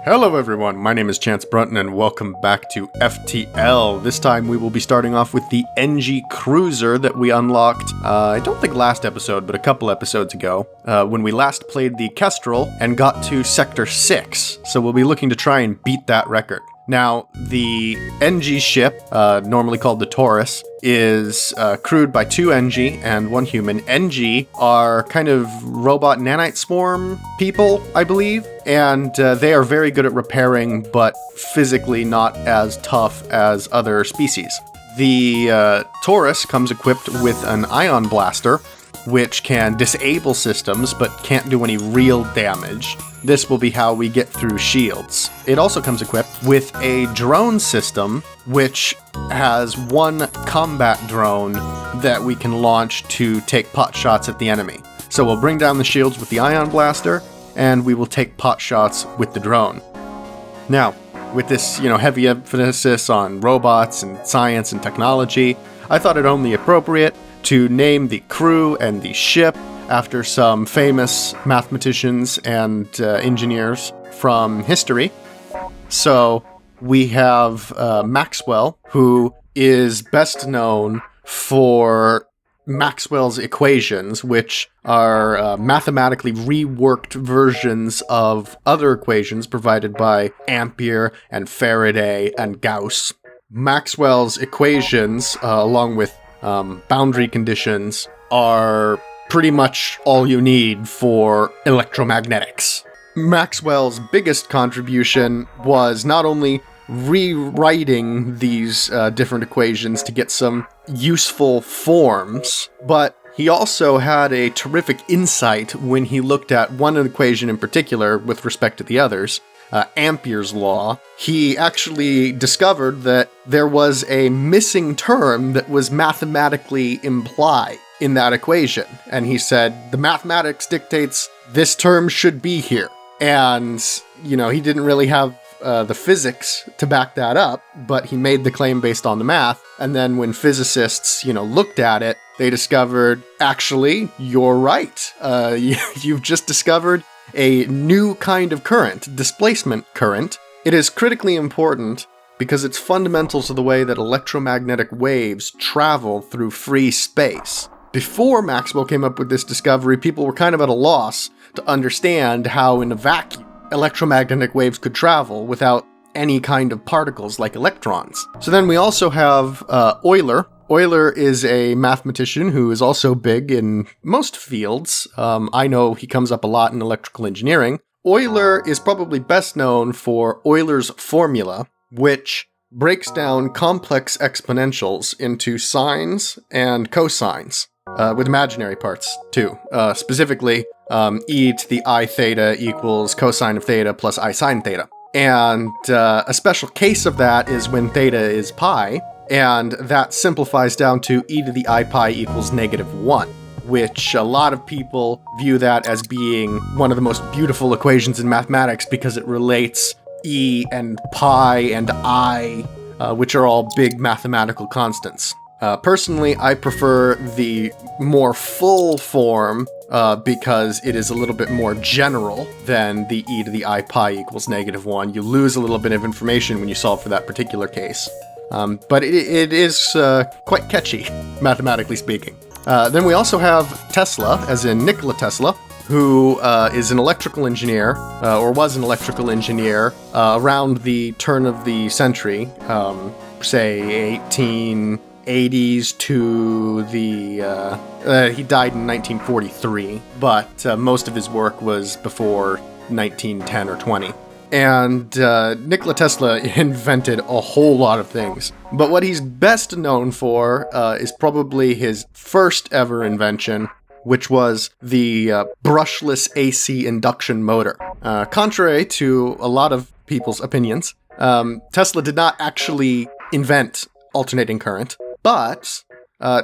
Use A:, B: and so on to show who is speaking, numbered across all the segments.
A: Hello everyone, my name is Chance Brunton and welcome back to FTL. This time we will be starting off with the NG Cruiser that we unlocked, I don't think last episode, but a couple episodes ago, when we last played the Kestrel and got to Sector 6, so we'll be looking to try and beat that record. Now, the NG ship, normally called the Taurus, is crewed by 2 NG and 1 human. NG are kind of robot nanite swarm people, I believe, and they are very good at repairing, but physically not as tough as other species. The Taurus comes equipped with an ion blaster, which can disable systems but can't do any real damage. This will be how we get through shields. It also comes equipped with a drone system, which has 1 combat drone that we can launch to take pot shots at the enemy. So we'll bring down the shields with the ion blaster, and we will take pot shots with the drone. Now, with this, heavy emphasis on robots and science and technology, I thought it only appropriate to name the crew and the ship after some famous mathematicians and engineers from history. So we have Maxwell, who is best known for Maxwell's equations, which are mathematically reworked versions of other equations provided by Ampere and Faraday and Gauss. Maxwell's equations, along with boundary conditions, are pretty much all you need for electromagnetics. Maxwell's biggest contribution was not only rewriting these different equations to get some useful forms, but he also had a terrific insight when he looked at one equation in particular with respect to the others, Ampere's law. He actually discovered that there was a missing term that was mathematically implied in that equation. And he said, the mathematics dictates this term should be here. And, he didn't really have the physics to back that up, but he made the claim based on the math. And then when physicists, looked at it, they discovered, actually, you're right. You've just discovered a new kind of current, displacement current. It is critically important because it's fundamental to the way that electromagnetic waves travel through free space. Before Maxwell came up with this discovery, people were kind of at a loss to understand how in a vacuum electromagnetic waves could travel without any kind of particles like electrons. So then we also have Euler. Euler is a mathematician who is also big in most fields. I know he comes up a lot in electrical engineering. Euler is probably best known for Euler's formula, which breaks down complex exponentials into sines and cosines, with imaginary parts too. Specifically, e to the I theta equals cosine of theta plus I sine theta. And a special case of that is when theta is pi, and that simplifies down to e to the I pi equals -1, which a lot of people view that as being one of the most beautiful equations in mathematics because it relates e and pi and I, which are all big mathematical constants. Personally, I prefer the more full form because it is a little bit more general than the e to the I pi equals -1. You lose a little bit of information when you solve for that particular case. But it is quite catchy, mathematically speaking. Then we also have Tesla, as in Nikola Tesla, who is an electrical engineer, or was an electrical engineer, around the turn of the century, say 1880s to the... he died in 1943, but most of his work was before 1910 or 20. And Nikola Tesla invented a whole lot of things. But what he's best known for is probably his first ever invention, which was the brushless AC induction motor. Contrary to a lot of people's opinions, Tesla did not actually invent alternating current, but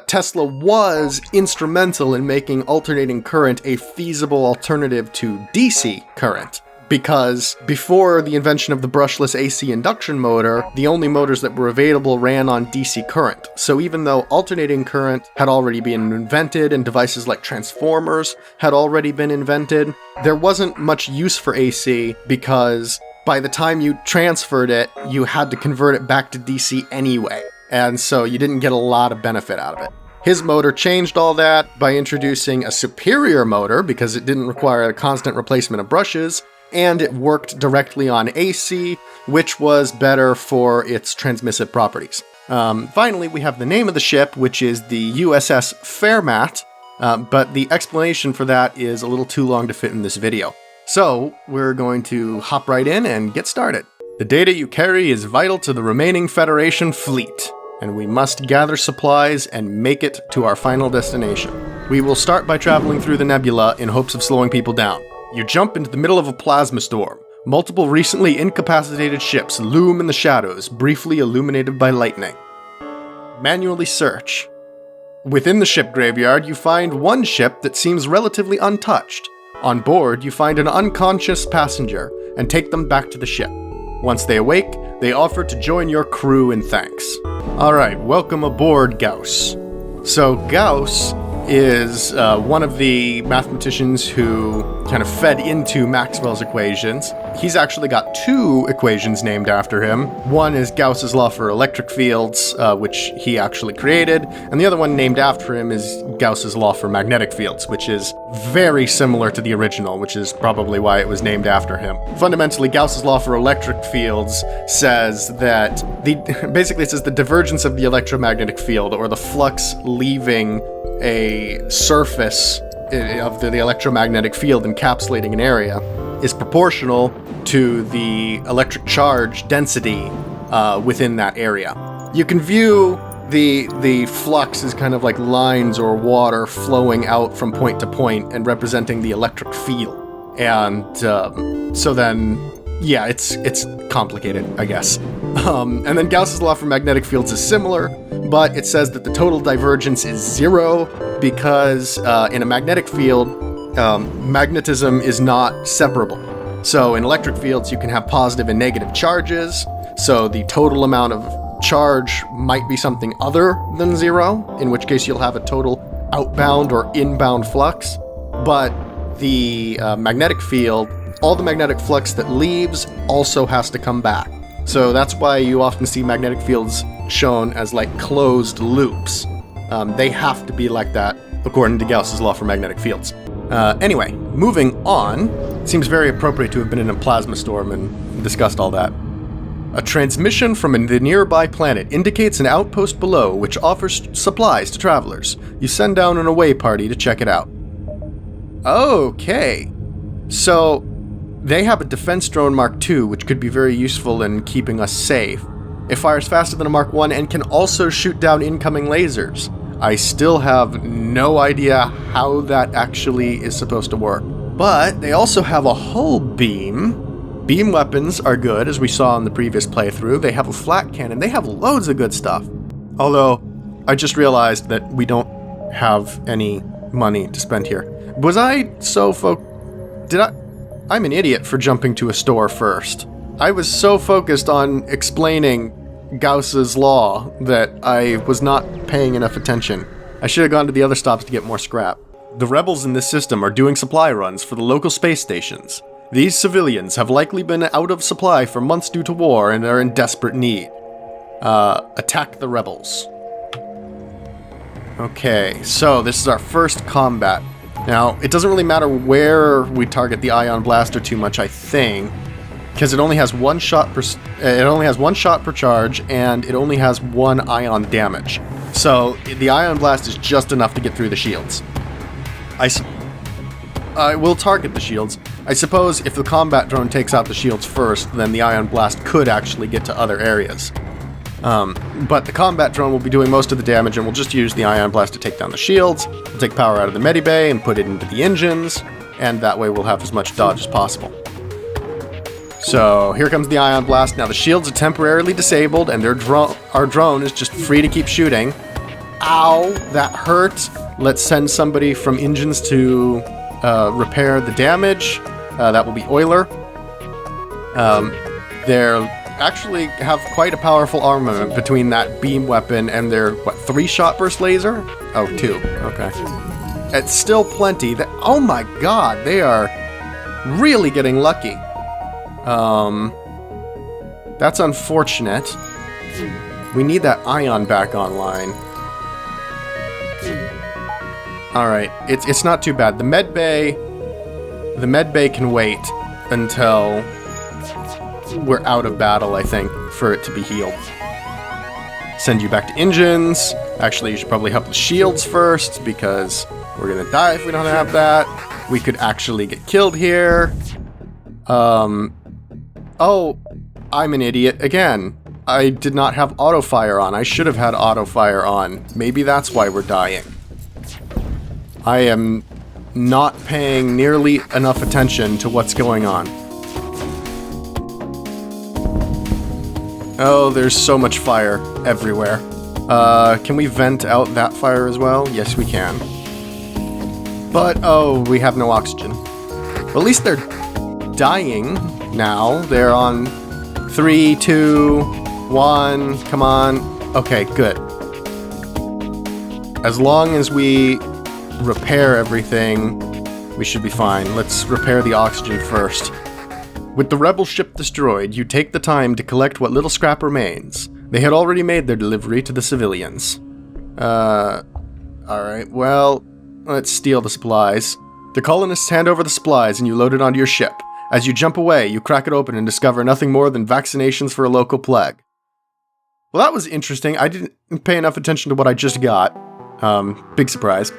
A: Tesla was instrumental in making alternating current a feasible alternative to DC current. Because before the invention of the brushless AC induction motor, the only motors that were available ran on DC current. So even though alternating current had already been invented and devices like transformers had already been invented, there wasn't much use for AC because by the time you transferred it, you had to convert it back to DC anyway, and so you didn't get a lot of benefit out of it. His motor changed all that by introducing a superior motor because it didn't require a constant replacement of brushes, and it worked directly on AC, which was better for its transmissive properties. Finally, we have the name of the ship, which is the USS Fairmat, but the explanation for that is a little too long to fit in this video. So, we're going to hop right in and get started. The data you carry is vital to the remaining Federation fleet, and we must gather supplies and make it to our final destination. We will start by traveling through the nebula in hopes of slowing people down. You jump into the middle of a plasma storm. Multiple recently incapacitated ships loom in the shadows, briefly illuminated by lightning. Manually search. Within the ship graveyard, you find one ship that seems relatively untouched. On board, you find an unconscious passenger and take them back to the ship. Once they awake, they offer to join your crew in thanks. Alright, welcome aboard, Gauss. So Gauss is one of the mathematicians who kind of fed into Maxwell's equations. He's actually got two equations named after him. One is Gauss's law for electric fields, which he actually created, and the other one named after him is Gauss's law for magnetic fields, which is very similar to the original, which is probably why it was named after him. Fundamentally, Gauss's law for electric fields says that basically it says the divergence of the electromagnetic field, or the flux leaving a surface of the electromagnetic field encapsulating an area, is proportional to the electric charge density within that area. You can view the flux as kind of like lines or water flowing out from point to point and representing the electric field. And so then, yeah, it's complicated, I guess. And then Gauss's law for magnetic fields is similar, but it says that the total divergence is 0 because in a magnetic field, magnetism is not separable. So in electric fields, you can have positive and negative charges, so the total amount of charge might be something other than 0, in which case you'll have a total outbound or inbound flux. But the magnetic field, all the magnetic flux that leaves also has to come back. So that's why you often see magnetic fields shown as like closed loops. They have to be like that according to Gauss's law for magnetic fields. Anyway, moving on, it seems very appropriate to have been in a plasma storm and discussed all that. A transmission from the nearby planet indicates an outpost below which offers supplies to travelers. You send down an away party to check it out. Okay, so they have a defense drone Mark II, which could be very useful in keeping us safe. It fires faster than a Mark I and can also shoot down incoming lasers. I still have no idea how that actually is supposed to work. But they also have a hull beam. Beam weapons are good, as we saw in the previous playthrough. They have a flat cannon. They have loads of good stuff. Although, I just realized that we don't have any money to spend here. Was I so I'm an idiot for jumping to a store first. I was so focused on explaining Gauss's law that I was not paying enough attention. I should have gone to the other stops to get more scrap. The rebels in this system are doing supply runs for the local space stations. These civilians have likely been out of supply for months due to war and are in desperate need. Attack the rebels. Okay, so this is our first combat. Now, it doesn't really matter where we target the ion blaster too much, I think, because it only has one shot per charge, and it only has 1 ion damage. So the ion blast is just enough to get through the shields. I will target the shields. I suppose if the combat drone takes out the shields first, then the ion blast could actually get to other areas. But the combat drone will be doing most of the damage, and we'll just use the ion blast to take down the shields. We'll take power out of the medibay and put it into the engines, and that way we'll have as much dodge as possible. So here comes the ion blast. Now the shields are temporarily disabled, and our drone is just free to keep shooting. Ow, that hurt. Let's send somebody from engines to repair the damage. That will be Euler. They're actually have quite a powerful armament between that beam weapon and their, 3-shot burst laser? Oh, 2. Okay. It's still plenty. Oh my god, they are really getting lucky. That's unfortunate. We need that ion back online. Alright, it's not too bad. The med bay can wait until we're out of battle, I think, for it to be healed. Send you back to engines. Actually, you should probably help the shields first, because we're gonna die if we don't have that. We could actually get killed here. Oh, I'm an idiot again. I did not have auto fire on. I should have had auto fire on. Maybe that's why we're dying. I am not paying nearly enough attention to what's going on. Oh, there's so much fire everywhere. Can we vent out that fire as well? Yes, we can. But, oh, we have no oxygen. Well, at least they're dying now. They're on 3, 2, 1. Come on. Okay, good. As long as we repair everything, we should be fine. Let's repair the oxygen first. With the rebel ship destroyed, you take the time to collect what little scrap remains. They had already made their delivery to the civilians. Alright, well, let's steal the supplies. The colonists hand over the supplies and you load it onto your ship. As you jump away, you crack it open and discover nothing more than vaccinations for a local plague. Well, that was interesting. I didn't pay enough attention to what I just got. Big surprise.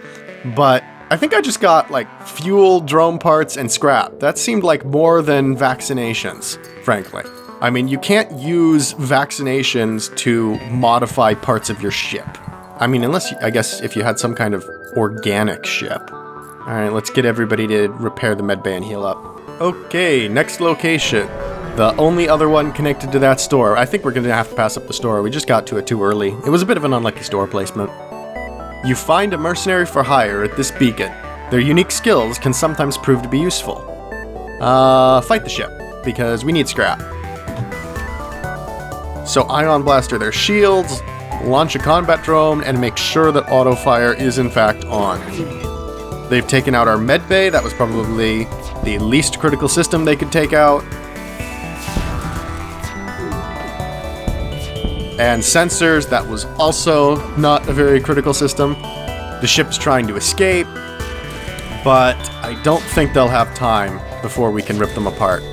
A: But I think I just got, like, fuel, drone parts, and scrap. That seemed like more than vaccinations, frankly. I mean, you can't use vaccinations to modify parts of your ship. I mean, unless, I guess, if you had some kind of organic ship. Alright, let's get everybody to repair the medbay and heal up. Okay, next location. The only other one connected to that store. I think we're going to have to pass up the store. We just got to it too early. It was a bit of an unlucky store placement. You find a mercenary for hire at this beacon. Their unique skills can sometimes prove to be useful. Fight the ship, because we need scrap. So Ion Blaster their shields, launch a combat drone, and make sure that auto fire is in fact on. They've taken out our medbay. That was probably the least critical system they could take out. And sensors, that was also not a very critical system. The ship's trying to escape, but I don't think they'll have time before we can rip them apart.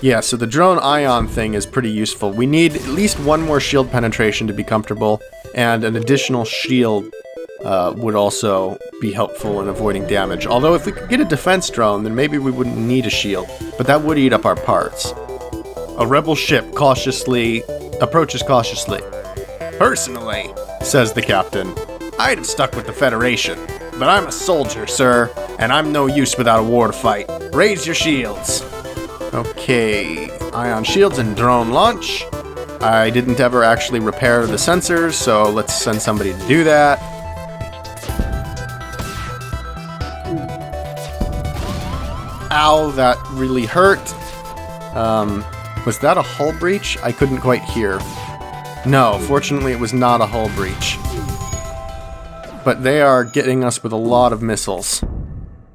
A: Yeah, so the drone ion thing is pretty useful. We need at least one more shield penetration to be comfortable, and an additional shield would also be helpful in avoiding damage. Although if we could get a defense drone, then maybe we wouldn't need a shield, but that would eat up our parts. A rebel ship approaches cautiously. Personally, says the captain, I'd have stuck with the Federation, but I'm a soldier, sir, and I'm no use without a war to fight. Raise your shields. Okay, ion shields and drone launch. I didn't ever actually repair the sensors, so let's send somebody to do that. Ow, that really hurt. Was that a hull breach? I couldn't quite hear. No, fortunately it was not a hull breach. But they are getting us with a lot of missiles.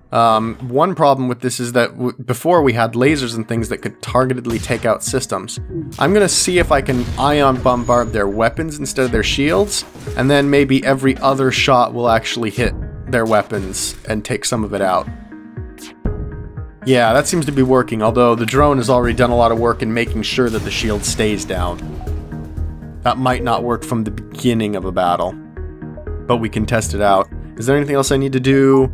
A: One problem with this is that before we had lasers and things that could targetedly take out systems. I'm gonna see if I can ion bombard their weapons instead of their shields, and then maybe every other shot will actually hit their weapons and take some of it out. Yeah, that seems to be working, although the drone has already done a lot of work in making sure that the shield stays down. That might not work from the beginning of a battle, but we can test it out. Is there anything else I need to do?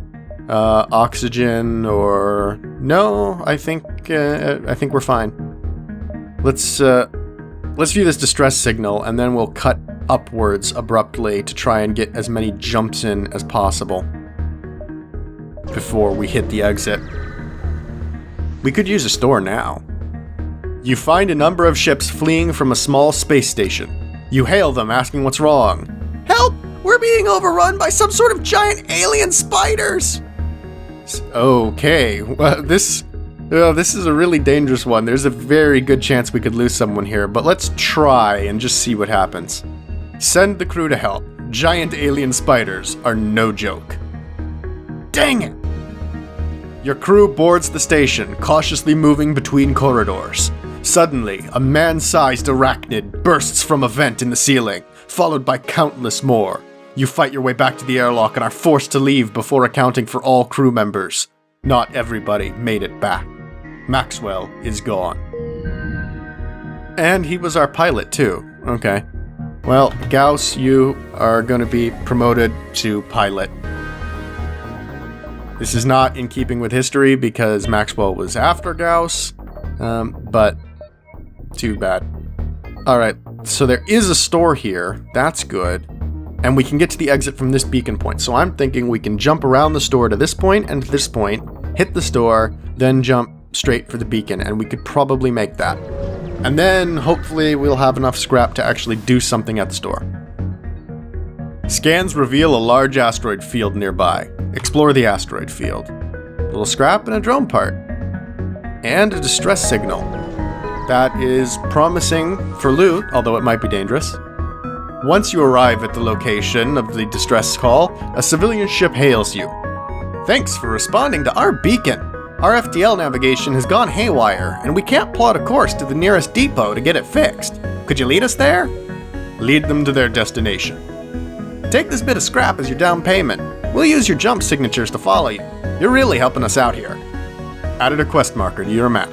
A: Oxygen or... No, I think we're fine. Let's view this distress signal, and then we'll cut upwards abruptly to try and get as many jumps in as possible before we hit the exit. We could use a store now. You find a number of ships fleeing from a small space station. You hail them, asking what's wrong. Help! We're being overrun by some sort of giant alien spiders! Okay, well, this is a really dangerous one. There's a very good chance we could lose someone here, but let's try and just see what happens. Send the crew to help. Giant alien spiders are no joke. Dang it! Your crew boards the station, cautiously moving between corridors. Suddenly, a man-sized arachnid bursts from a vent in the ceiling, followed by countless more. You fight your way back to the airlock and are forced to leave before accounting for all crew members. Not everybody made it back. Maxwell is gone. And he was our pilot too. Okay. Well, Gauss, you are going to be promoted to pilot. This is not in keeping with history because Maxwell was after Gauss, but too bad. Alright, so there is a store here. That's good. And we can get to the exit from this beacon point. So I'm thinking we can jump around the store to this point and to this point, hit the store, then jump straight for the beacon, and we could probably make that. And then, hopefully, we'll have enough scrap to actually do something at the store. Scans reveal a large asteroid field nearby. Explore the asteroid field. A little scrap and a drone part. And a distress signal. That is promising for loot, although it might be dangerous. Once you arrive at the location of the distress call, a civilian ship hails you. Thanks for responding to our beacon. Our FTL navigation has gone haywire, and we can't plot a course to the nearest depot to get it fixed. Could you lead us there? Lead them to their destination. Take this bit of scrap as your down payment. We'll use your jump signatures to follow you. You're really helping us out here. Added a quest marker to your map.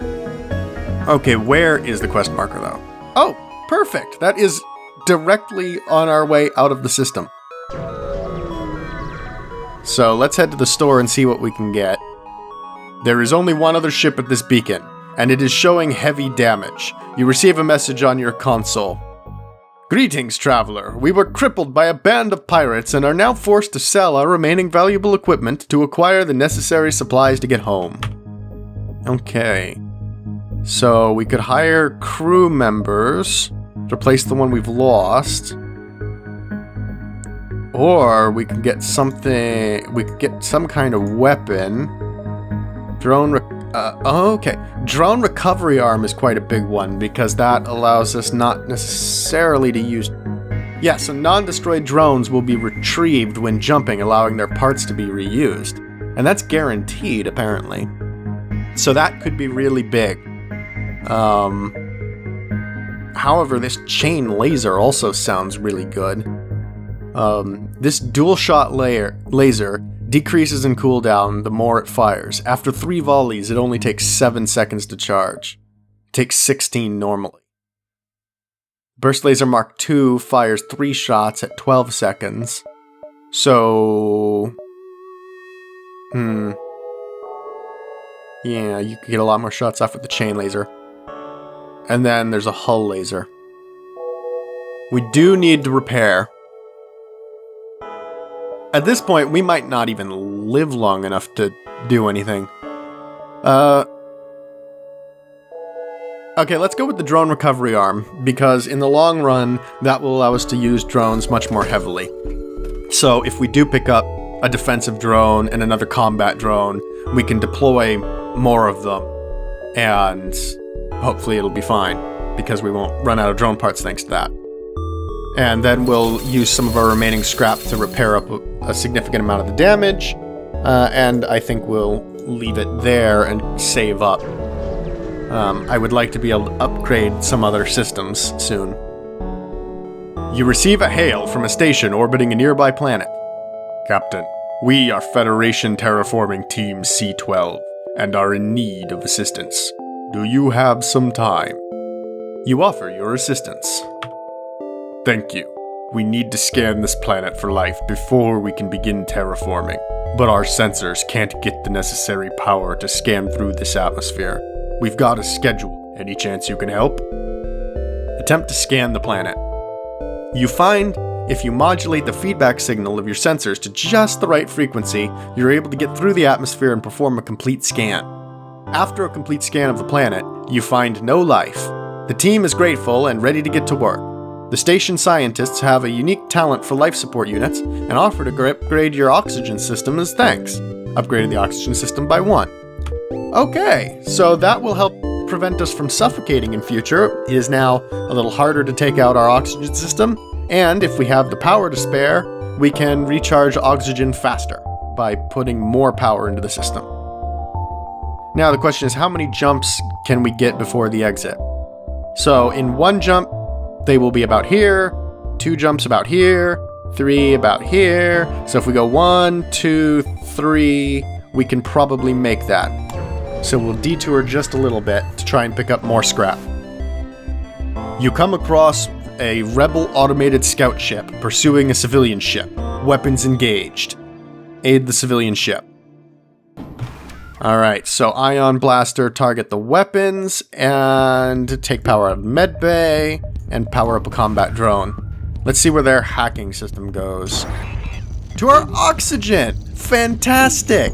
A: Okay, where is the quest marker though? Oh, perfect. That is directly on our way out of the system. So let's head to the store and see what we can get. There is only one other ship at this beacon, and it is showing heavy damage. You receive a message on your console. Greetings, traveler. We were crippled by a band of pirates and are now forced to sell our remaining valuable equipment to acquire the necessary supplies to get home. Okay. So we could hire crew members to replace the one we've lost. Or we could get something... We could get some kind of weapon. Drone recovery arm is quite a big one because that allows us not necessarily to use... Yeah, so non-destroyed drones will be retrieved when jumping, allowing their parts to be reused. And that's guaranteed, apparently. So that could be really big. However, this chain laser also sounds really good. This dual-shot laser decreases in cooldown the more it fires. After 3 volleys, it only takes 7 seconds to charge. It takes 16 normally. Burst Laser Mark II fires 3 shots at 12 seconds. So... Yeah, you could get a lot more shots off with the chain laser. And then there's a hull laser. We do need to repair. At this point, we might not even live long enough to do anything. Okay, let's go with the drone recovery arm, because in the long run, that will allow us to use drones much more heavily. So if we do pick up a defensive drone and another combat drone, we can deploy more of them, and hopefully it'll be fine, because we won't run out of drone parts thanks to that. And then we'll use some of our remaining scrap to repair up a significant amount of the damage, and I think we'll leave it there and save up. I would like to be able to upgrade some other systems soon. You receive a hail from a station orbiting a nearby planet. Captain, we are Federation Terraforming Team C-12, and are in need of assistance. Do you have some time? You offer your assistance. Thank you. We need to scan this planet for life before we can begin terraforming, but our sensors can't get the necessary power to scan through this atmosphere. We've got a schedule. Any chance you can help? Attempt to scan the planet. You find if you modulate the feedback signal of your sensors to just the right frequency, you're able to get through the atmosphere and perform a complete scan. After a complete scan of the planet, you find no life. The team is grateful and ready to get to work. The station scientists have a unique talent for life support units and offer to upgrade your oxygen system as thanks. Upgraded the oxygen system by 1. Okay, so that will help prevent us from suffocating in future. It is now a little harder to take out our oxygen system, and if we have the power to spare, we can recharge oxygen faster by putting more power into the system. Now the question is, how many jumps can we get before the exit? So in one jump, they will be about here, 2 jumps about here, 3 about here. So if we go 1, 2, 3, we can probably make that. So we'll detour just a little bit to try and pick up more scrap. You come across a rebel automated scout ship pursuing a civilian ship. Weapons engaged. Aid the civilian ship. Alright, so Ion Blaster, target the weapons, and take power out of the medbay, and power up a combat drone. Let's see where their hacking system goes. To our oxygen! Fantastic!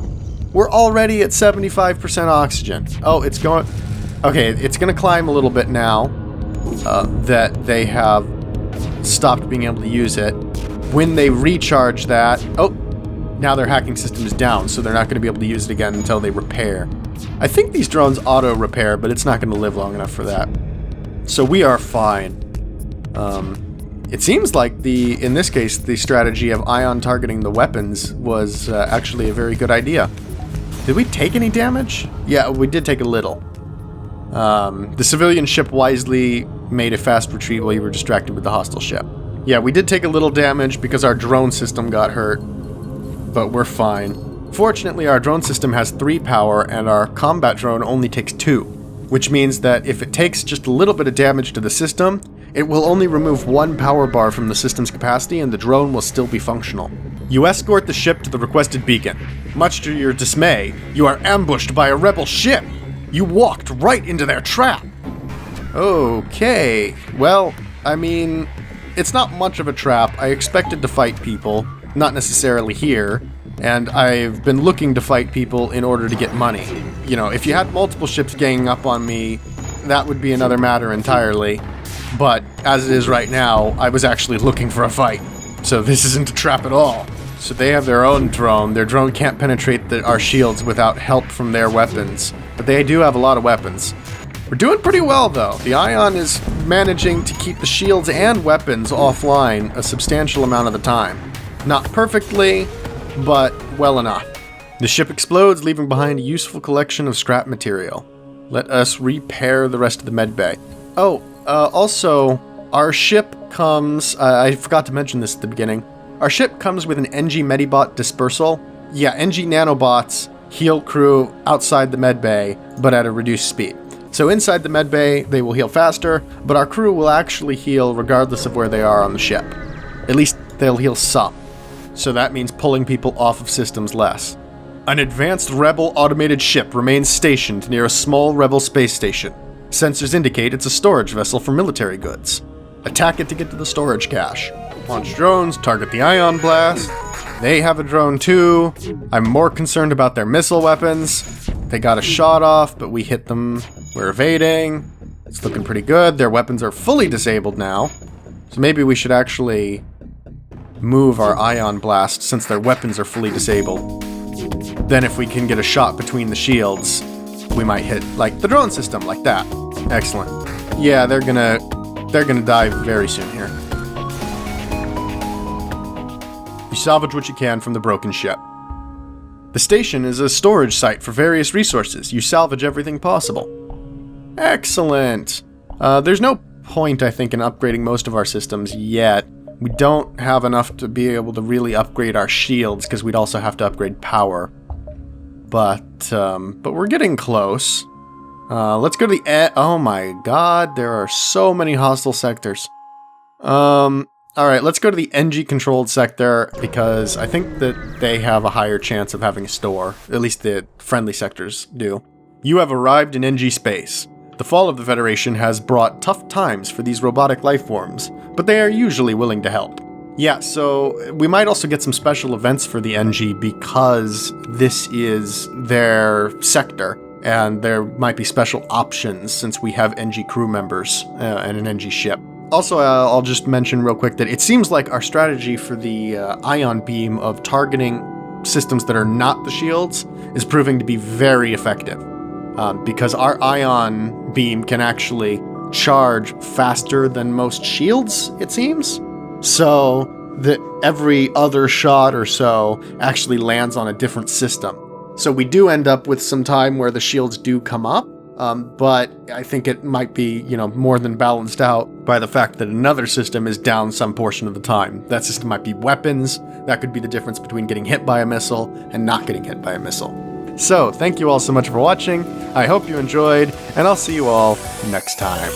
A: We're already at 75% oxygen. Oh, it's going... Okay, it's going to climb a little bit now that they have stopped being able to use it. When they recharge that... Oh! Now their hacking system is down, so they're not going to be able to use it again until they repair. I think these drones auto-repair, but it's not going to live long enough for that. So we are fine. It seems like in this case, the strategy of Ion targeting the weapons was actually a very good idea. Did we take any damage? Yeah, we did take a little. The civilian ship wisely made a fast retreat while you were distracted with the hostile ship. Yeah, we did take a little damage because our drone system got hurt. But we're fine. Fortunately, our drone system has 3 power, and our combat drone only takes 2, which means that if it takes just a little bit of damage to the system, it will only remove 1 power bar from the system's capacity, and the drone will still be functional. You escort the ship to the requested beacon. Much to your dismay, you are ambushed by a rebel ship! You walked right into their trap! Okay, well, I mean, it's not much of a trap. I expected to fight people. Not necessarily here, and I've been looking to fight people in order to get money. You know, if you had multiple ships ganging up on me, that would be another matter entirely. But as it is right now, I was actually looking for a fight. So this isn't a trap at all. So they have their own drone. Their drone can't penetrate our shields without help from their weapons. But they do have a lot of weapons. We're doing pretty well, though. The Ion is managing to keep the shields and weapons offline a substantial amount of the time. Not perfectly, but well enough. The ship explodes, leaving behind a useful collection of scrap material. Let us repair the rest of the medbay. Oh, also, our ship comes... I forgot to mention this at the beginning. Our ship comes with an NG Medibot dispersal. Yeah, NG nanobots heal crew outside the medbay, but at a reduced speed. So inside the medbay, they will heal faster, but our crew will actually heal regardless of where they are on the ship. At least they'll heal some. So that means pulling people off of systems less. An advanced Rebel automated ship remains stationed near a small Rebel space station. Sensors indicate it's a storage vessel for military goods. Attack it to get to the storage cache. Launch drones, target the Ion Blast. They have a drone too. I'm more concerned about their missile weapons. They got a shot off, but we hit them. We're evading. It's looking pretty good. Their weapons are fully disabled now. So maybe we should actually move our Ion Blast since their weapons are fully disabled. Then if we can get a shot between the shields, we might hit, like, the drone system, like that. Excellent. Yeah, they're gonna die very soon here. You salvage what you can from the broken ship. The station is a storage site for various resources. You salvage everything possible. Excellent. There's no point, I think, in upgrading most of our systems yet. We don't have enough to be able to really upgrade our shields, because we'd also have to upgrade power. But we're getting close. Let's go to the... Oh my god, there are so many hostile sectors. Alright, let's go to the NG-controlled sector, because I think that they have a higher chance of having a store. At least the friendly sectors do. You have arrived in NG space. The fall of the Federation has brought tough times for these robotic lifeforms, but they are usually willing to help. Yeah, so we might also get some special events for the NG because this is their sector, and there might be special options since we have NG crew members and an NG ship. Also, I'll just mention real quick that it seems like our strategy for the ion beam of targeting systems that are not the shields is proving to be very effective. Because our ion beam can actually charge faster than most shields, it seems. So that every other shot or so actually lands on a different system. So we do end up with some time where the shields do come up, but I think it might be, more than balanced out by the fact that another system is down some portion of the time. That system might be weapons. That could be the difference between getting hit by a missile and not getting hit by a missile. So, thank you all so much for watching. I hope you enjoyed, and I'll see you all next time.